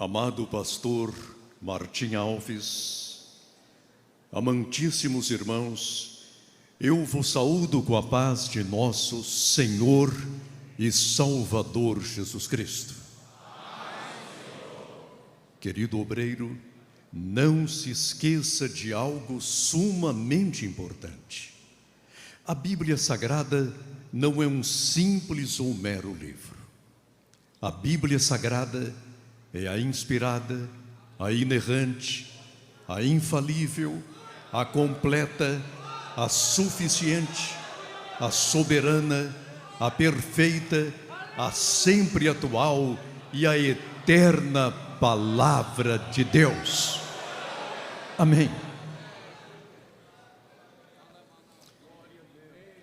Amado pastor Martim Alves, amantíssimos irmãos, eu vos saúdo com a paz de nosso Senhor e Salvador Jesus Cristo. Querido obreiro, não se esqueça de algo sumamente importante. A Bíblia Sagrada não é um simples ou mero livro. A Bíblia Sagrada é a inspirada, a inerrante, a infalível, a completa, a suficiente, a soberana, a perfeita, a sempre atual e a eterna Palavra de Deus. Amém.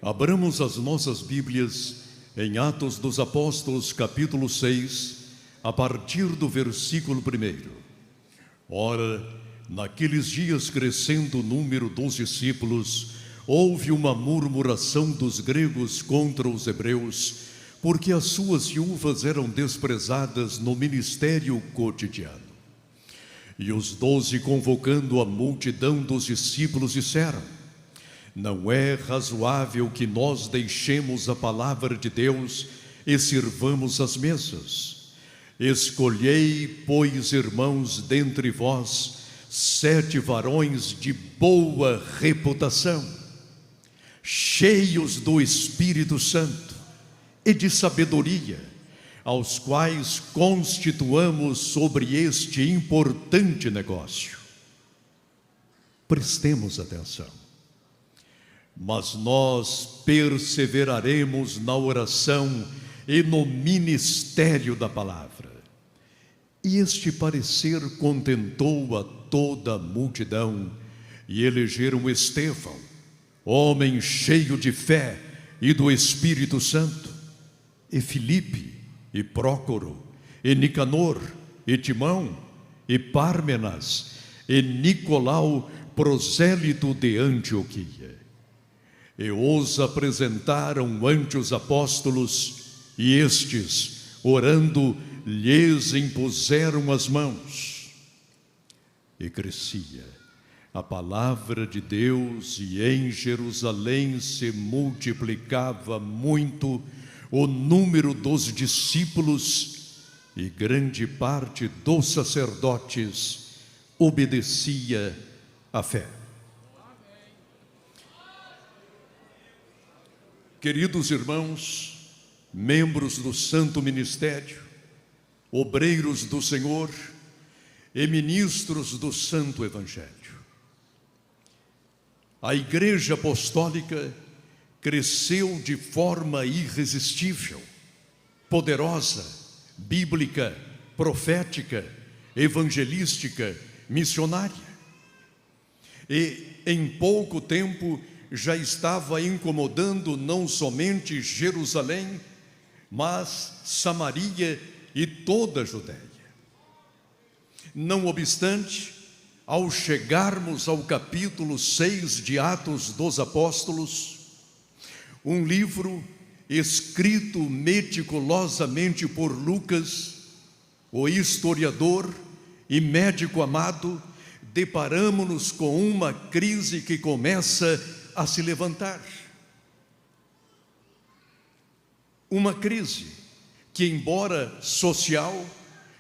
Abramos as nossas Bíblias em Atos dos Apóstolos, capítulo 6, a partir do versículo 1. Ora, naqueles dias, crescendo o número dos discípulos, houve uma murmuração dos gregos contra os hebreus, porque as suas viúvas eram desprezadas no ministério cotidiano. E os 12, convocando a multidão dos discípulos, disseram: não é razoável que nós deixemos a palavra de Deus e sirvamos as mesas. Escolhei, pois, irmãos, dentre vós 7 varões de boa reputação, cheios do Espírito Santo e de sabedoria, aos quais constituamos sobre este importante negócio. Prestemos atenção. Mas nós perseveraremos na oração e no ministério da palavra. E este parecer contentou a toda a multidão, e elegeram Estevão, homem cheio de fé e do Espírito Santo, e Filipe, e Prócoro, e Nicanor, e Timão, e Pármenas, e Nicolau, prosélito de Antioquia. E os apresentaram ante os apóstolos, e estes, orando, lhes impuseram as mãos. E crescia a palavra de Deus, e em Jerusalém se multiplicava muito o número dos discípulos, e grande parte dos sacerdotes obedecia à fé. Queridos irmãos, membros do Santo Ministério, obreiros do Senhor e ministros do Santo Evangelho, a Igreja Apostólica cresceu de forma irresistível, poderosa, bíblica, profética, evangelística, missionária. E em pouco tempo já estava incomodando não somente Jerusalém, mas Samaria e toda a Judéia. Não obstante, ao chegarmos ao capítulo 6 de Atos dos Apóstolos, um livro escrito meticulosamente por Lucas, o historiador e médico amado, deparamo-nos com uma crise que começa a se levantar. Uma crise que, embora social,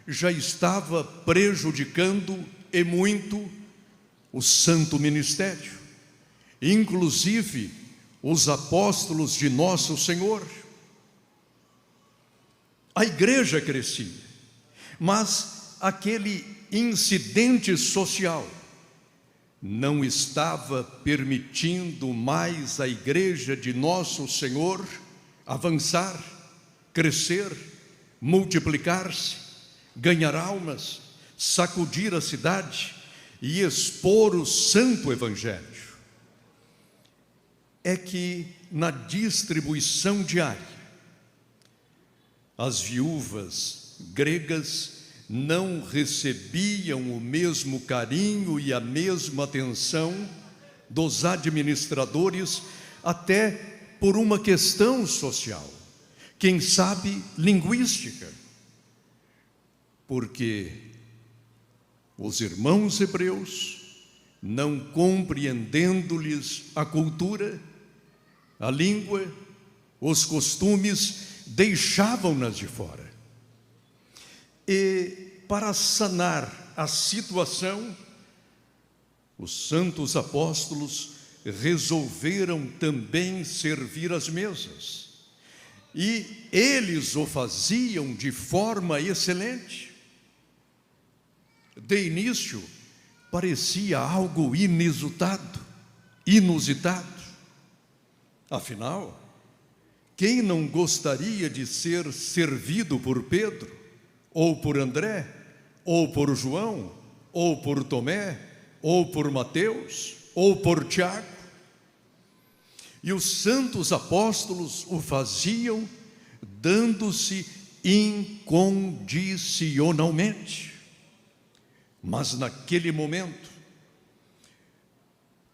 já estava prejudicando e muito o santo ministério, inclusive os apóstolos de nosso Senhor. A igreja crescia, mas aquele incidente social não estava permitindo mais a igreja de nosso Senhor avançar, crescer, multiplicar-se, ganhar almas, sacudir a cidade e expor o santo evangelho. É que na distribuição diária, as viúvas gregas não recebiam o mesmo carinho e a mesma atenção dos administradores, até por uma questão social, quem sabe linguística, porque Os irmãos hebreus, não compreendendo-lhes a cultura, a língua, os costumes, deixavam-nas de fora. E para sanar a situação, os santos apóstolos resolveram também servir as mesas. E eles o faziam de forma excelente. De início, parecia algo inusitado. Afinal, quem não gostaria de ser servido por Pedro, ou por André, ou por João, ou por Tomé, ou por Mateus, ou por Tiago? E os santos apóstolos o faziam dando-se incondicionalmente. Mas naquele momento,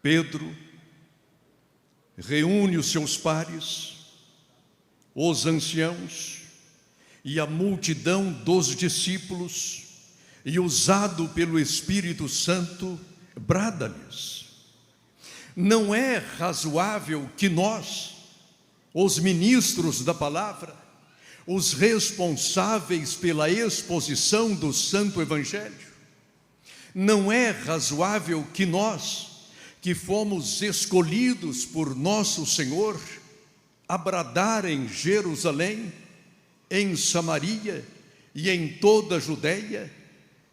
Pedro reúne os seus pares, os anciãos e a multidão dos discípulos, e usado pelo Espírito Santo, brada-lhes: não é razoável que nós, os ministros da palavra, os responsáveis pela exposição do Santo Evangelho, não é razoável que nós, que fomos escolhidos por nosso Senhor, a bradar em Jerusalém, em Samaria e em toda a Judéia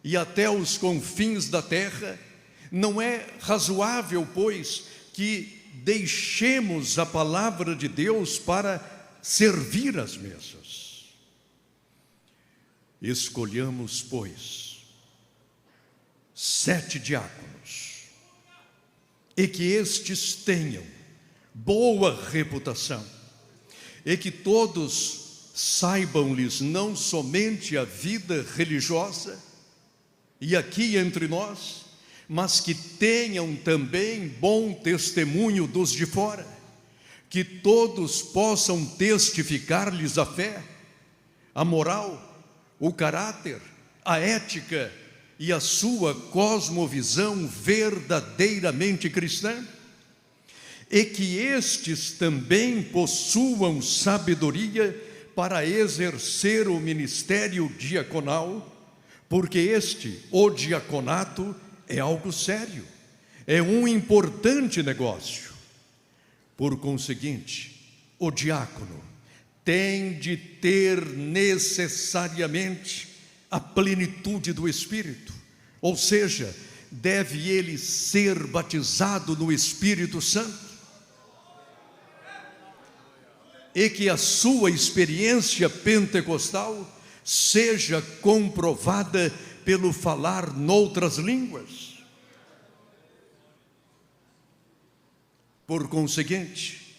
e até os confins da terra, não é razoável, pois, que deixemos a palavra de Deus para servir as mesas. Escolhamos, pois, 7 diáconos, e que estes tenham boa reputação, e que todos saibam-lhes não somente a vida religiosa, e aqui entre nós, mas que tenham também bom testemunho dos de fora, que todos possam testificar-lhes a fé, a moral, o caráter, a ética e a sua cosmovisão verdadeiramente cristã, e que estes também possuam sabedoria para exercer o ministério diaconal, porque o diaconato, é algo sério, é um importante negócio. Por conseguinte, o diácono tem de ter necessariamente a plenitude do Espírito, ou seja, deve ele ser batizado no Espírito Santo, e que a sua experiência pentecostal seja comprovada pelo falar noutras línguas. Por conseguinte,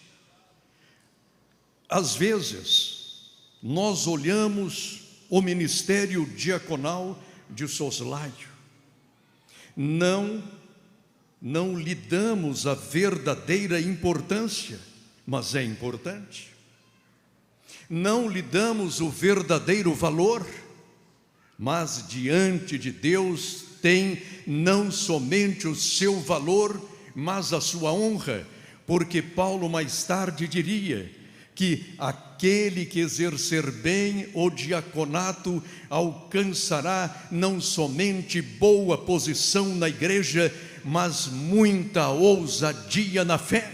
às vezes, nós olhamos o ministério diaconal de soslaio, não lhe damos a verdadeira importância, mas é importante. Não lhe damos o verdadeiro valor, mas diante de Deus tem não somente o seu valor, mas a sua honra, porque Paulo mais tarde diria que aquele que exercer bem o diaconato alcançará não somente boa posição na igreja, mas muita ousadia na fé.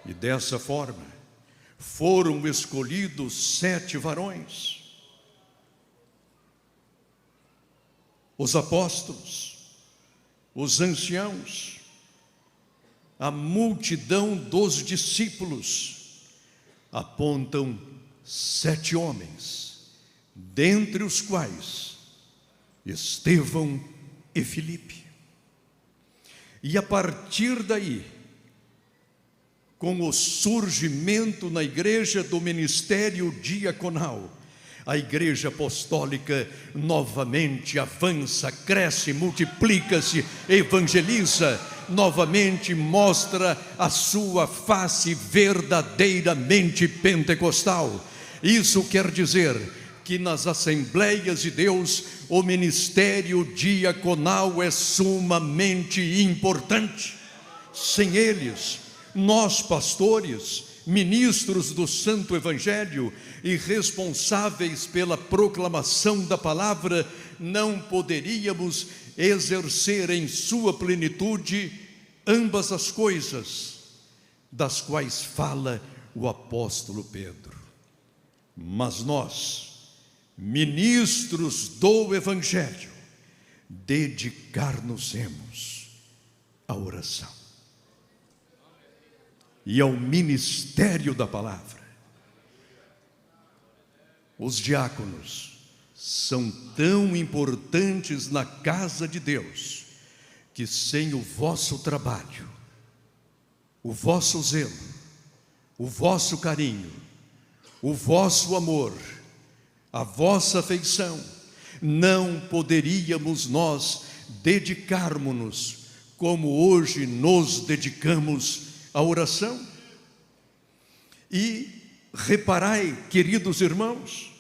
E dessa forma foram escolhidos 7 varões, os apóstolos, os anciãos, a multidão dos discípulos, apontam 7 homens, dentre os quais Estevão e Filipe. E a partir daí, com o surgimento na igreja do ministério diaconal, a igreja apostólica novamente avança, cresce, multiplica-se, evangeliza, novamente mostra a sua face verdadeiramente pentecostal. Isso quer dizer, que nas Assembleias de Deus o ministério diaconal é sumamente importante. Sem eles, nós pastores, ministros do Santo Evangelho e responsáveis pela proclamação da palavra, não poderíamos exercer em sua plenitude ambas as coisas das quais fala o apóstolo Pedro. Mas nós, ministros do Evangelho, dedicar-nos-emos à oração e ao ministério da palavra. Os diáconos são tão importantes na casa de Deus, que sem o vosso trabalho, o vosso zelo, o vosso carinho, o vosso amor, a vossa afeição, não poderíamos nós dedicarmos-nos como hoje nos dedicamos à oração. E reparai, queridos irmãos,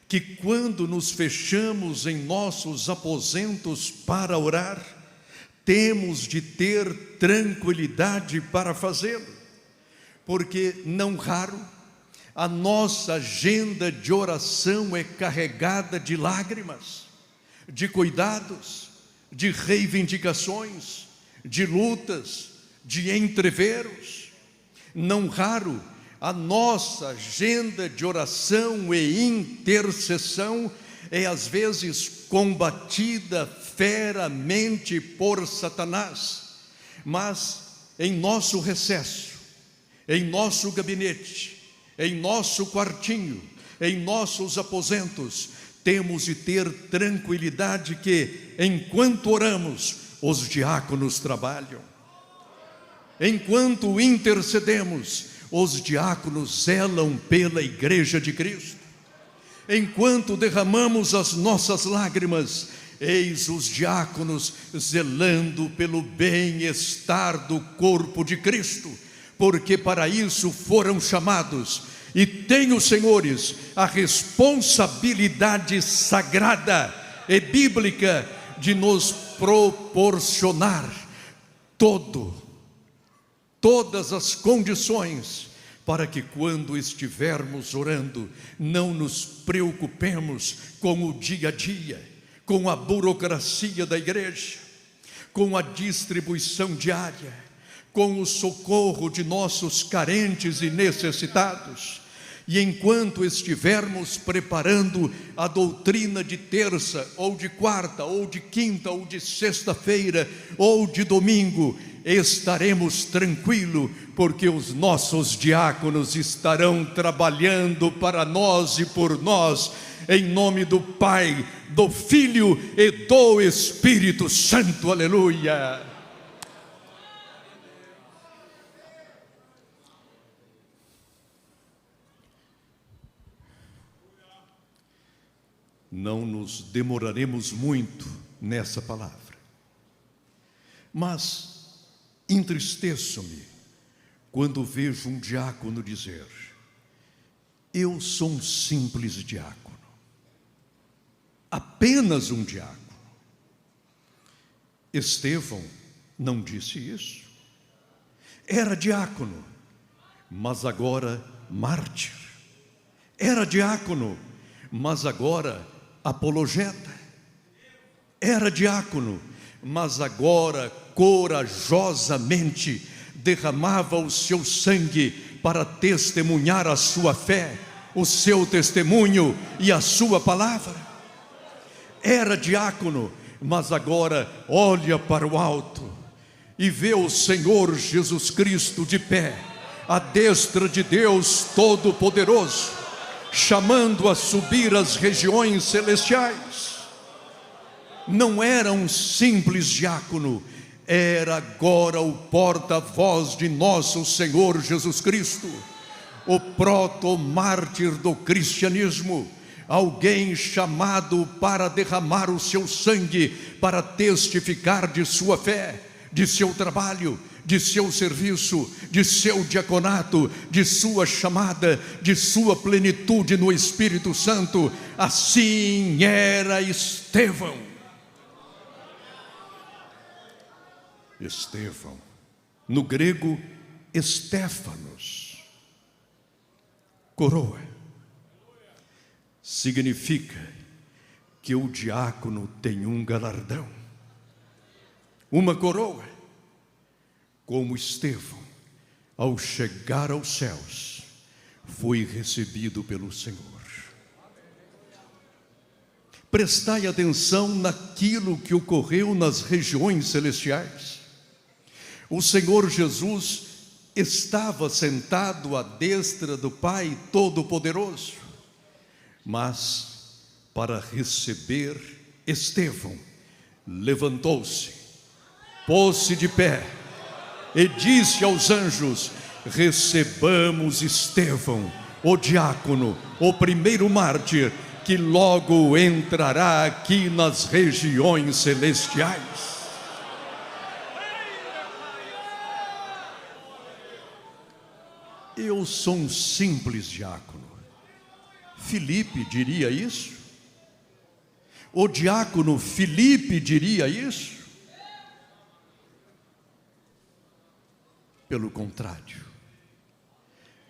que quando nos fechamos em nossos aposentos para orar, temos de ter tranquilidade para fazê-lo, porque não raro a nossa agenda de oração é carregada de lágrimas, de cuidados, de reivindicações, de lutas, de entreveros. Não raro a nossa agenda de oração e intercessão é às vezes combatida feramente por Satanás, mas em nosso recesso, em nosso gabinete, em nosso quartinho, em nossos aposentos, temos de ter tranquilidade que, enquanto oramos, os diáconos trabalham. Enquanto intercedemos, os diáconos zelam pela Igreja de Cristo. Enquanto derramamos as nossas lágrimas, eis os diáconos zelando pelo bem-estar do corpo de Cristo, porque para isso foram chamados, e têm os senhores a responsabilidade sagrada e bíblica de nos proporcionar todas as condições para que quando estivermos orando, não nos preocupemos com o dia a dia, com a burocracia da igreja, com a distribuição diária, com o socorro de nossos carentes e necessitados. E enquanto estivermos preparando a doutrina de terça, ou de quarta, ou de quinta, ou de sexta-feira, ou de domingo, estaremos tranquilos, porque os nossos diáconos estarão trabalhando para nós e por nós, em nome do Pai, do Filho e do Espírito Santo. Aleluia! Não nos demoraremos muito nessa palavra, mas entristeço-me quando vejo um diácono dizer: eu sou um simples diácono, apenas um diácono. Estevão não disse isso. Era diácono, mas agora mártir. Era diácono, mas agora apologeta. Era diácono, mas agora corajosamente derramava o seu sangue para testemunhar a sua fé, o seu testemunho e a sua palavra. Era diácono, mas agora olha para o alto e vê o Senhor Jesus Cristo de pé, à destra de Deus Todo-Poderoso, chamando a subir as regiões celestiais. Não era um simples diácono, era agora o porta-voz de nosso Senhor Jesus Cristo, o proto-mártir do cristianismo, alguém chamado para derramar o seu sangue, para testificar de sua fé, de seu trabalho, de seu serviço, de seu diaconato, de sua chamada, de sua plenitude no Espírito Santo. Assim era Estevão. Estevão, no grego, Estéfanos, coroa, significa que o diácono tem um galardão, uma coroa, como Estevão, ao chegar aos céus, foi recebido pelo Senhor. Prestai atenção naquilo que ocorreu nas regiões celestiais. O Senhor Jesus estava sentado à destra do Pai Todo-Poderoso, mas para receber Estevão, levantou-se, pôs-se de pé e disse aos anjos: recebamos Estevão, o diácono, o primeiro mártir, que logo entrará aqui nas regiões celestiais. Eu sou um simples diácono. Filipe diria isso? O diácono Filipe diria isso? Pelo contrário,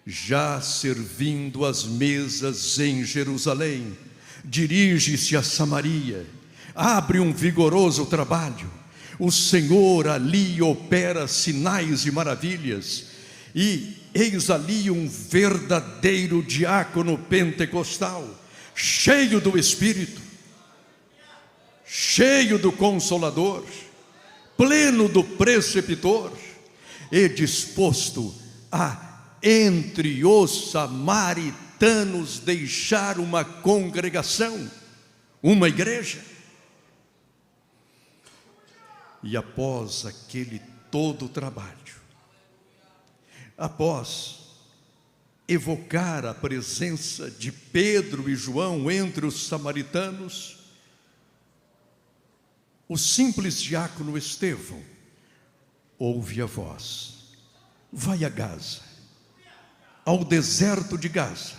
já servindo as mesas em Jerusalém, dirige-se a Samaria, abre um vigoroso trabalho. O Senhor ali opera sinais e maravilhas, e eis ali um verdadeiro diácono pentecostal, cheio do Espírito, cheio do Consolador, pleno do Preceptor, e disposto a, entre os samaritanos, deixar uma congregação, uma igreja. E após aquele todo trabalho, após evocar a presença de Pedro e João entre os samaritanos, o simples diácono Estevão ouve a voz: vai a Gaza, ao deserto de Gaza.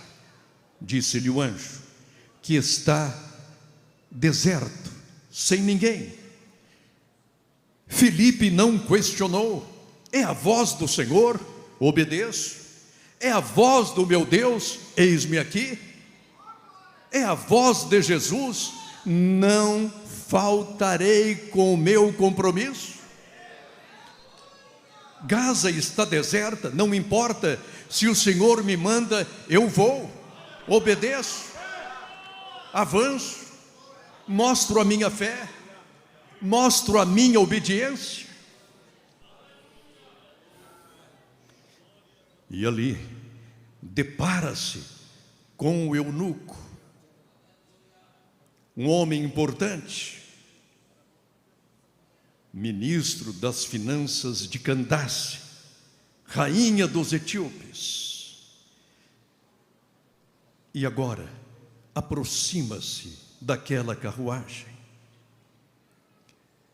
Disse-lhe o anjo que está deserto, sem ninguém. Filipe não questionou: é a voz do Senhor, obedeço. É a voz do meu Deus, eis-me aqui. É a voz de Jesus, não faltarei com o meu compromisso. Gaza está deserta, não importa, se o Senhor me manda, eu vou, obedeço, avanço, mostro a minha fé, mostro a minha obediência. E ali depara-se com o eunuco, um homem importante, ministro das finanças de Candace, rainha dos etíopes. E agora aproxima-se daquela carruagem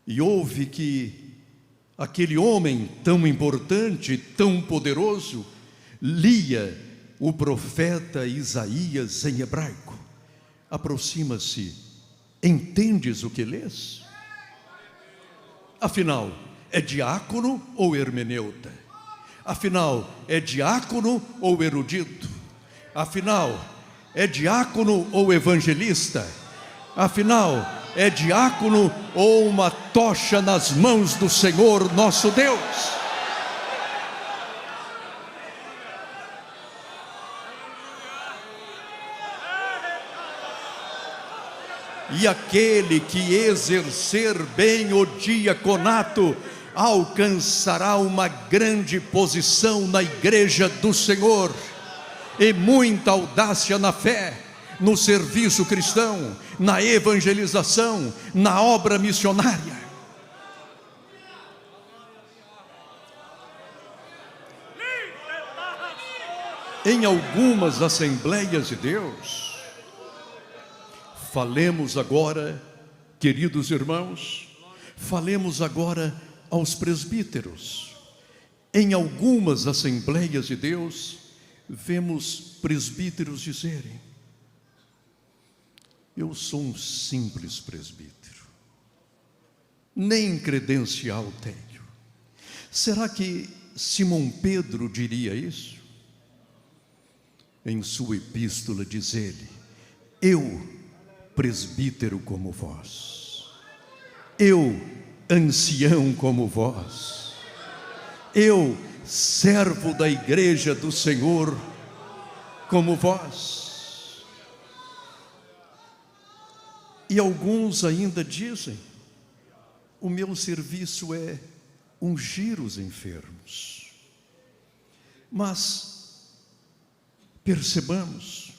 e ouve que aquele homem tão importante, tão poderoso, lia o profeta Isaías em hebraico. Aproxima-se: entendes o que lês? Afinal, é diácono ou hermeneuta? Afinal, é diácono ou erudito? Afinal, é diácono ou evangelista? Afinal, é diácono ou uma tocha nas mãos do Senhor nosso Deus? E aquele que exercer bem o diaconato alcançará uma grande posição na igreja do Senhor, e muita audácia na fé, no serviço cristão, na evangelização, na obra missionária. Em algumas Assembleias de Deus, falemos agora, queridos irmãos, falemos agora aos presbíteros. Em algumas Assembleias de Deus, vemos presbíteros dizerem: eu sou um simples presbítero, nem credencial tenho. Será que Simão Pedro diria isso? Em sua epístola diz ele: eu, presbítero como vós, eu, ancião como vós, eu, servo da igreja do Senhor como vós. E alguns ainda dizem: o meu serviço é ungir os enfermos. Mas percebamos,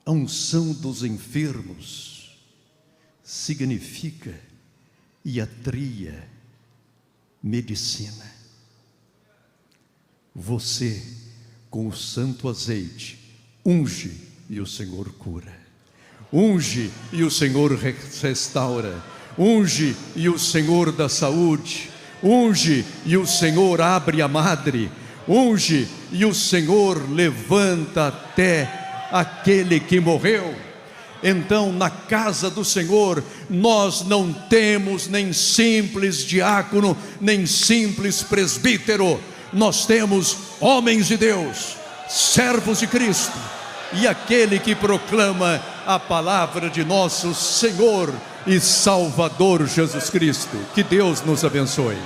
a unção dos enfermos significa iatria, medicina. Você, com o santo azeite, unge e o Senhor cura. Unge e o Senhor restaura. Unge e o Senhor dá saúde. Unge e o Senhor abre a madre. Unge e o Senhor levanta até aquele que morreu. Então, na casa do Senhor, nós não temos nem simples diácono, nem simples presbítero. Nós temos homens de Deus, servos de Cristo, e aquele que proclama a palavra de nosso Senhor e Salvador Jesus Cristo. Que Deus nos abençoe.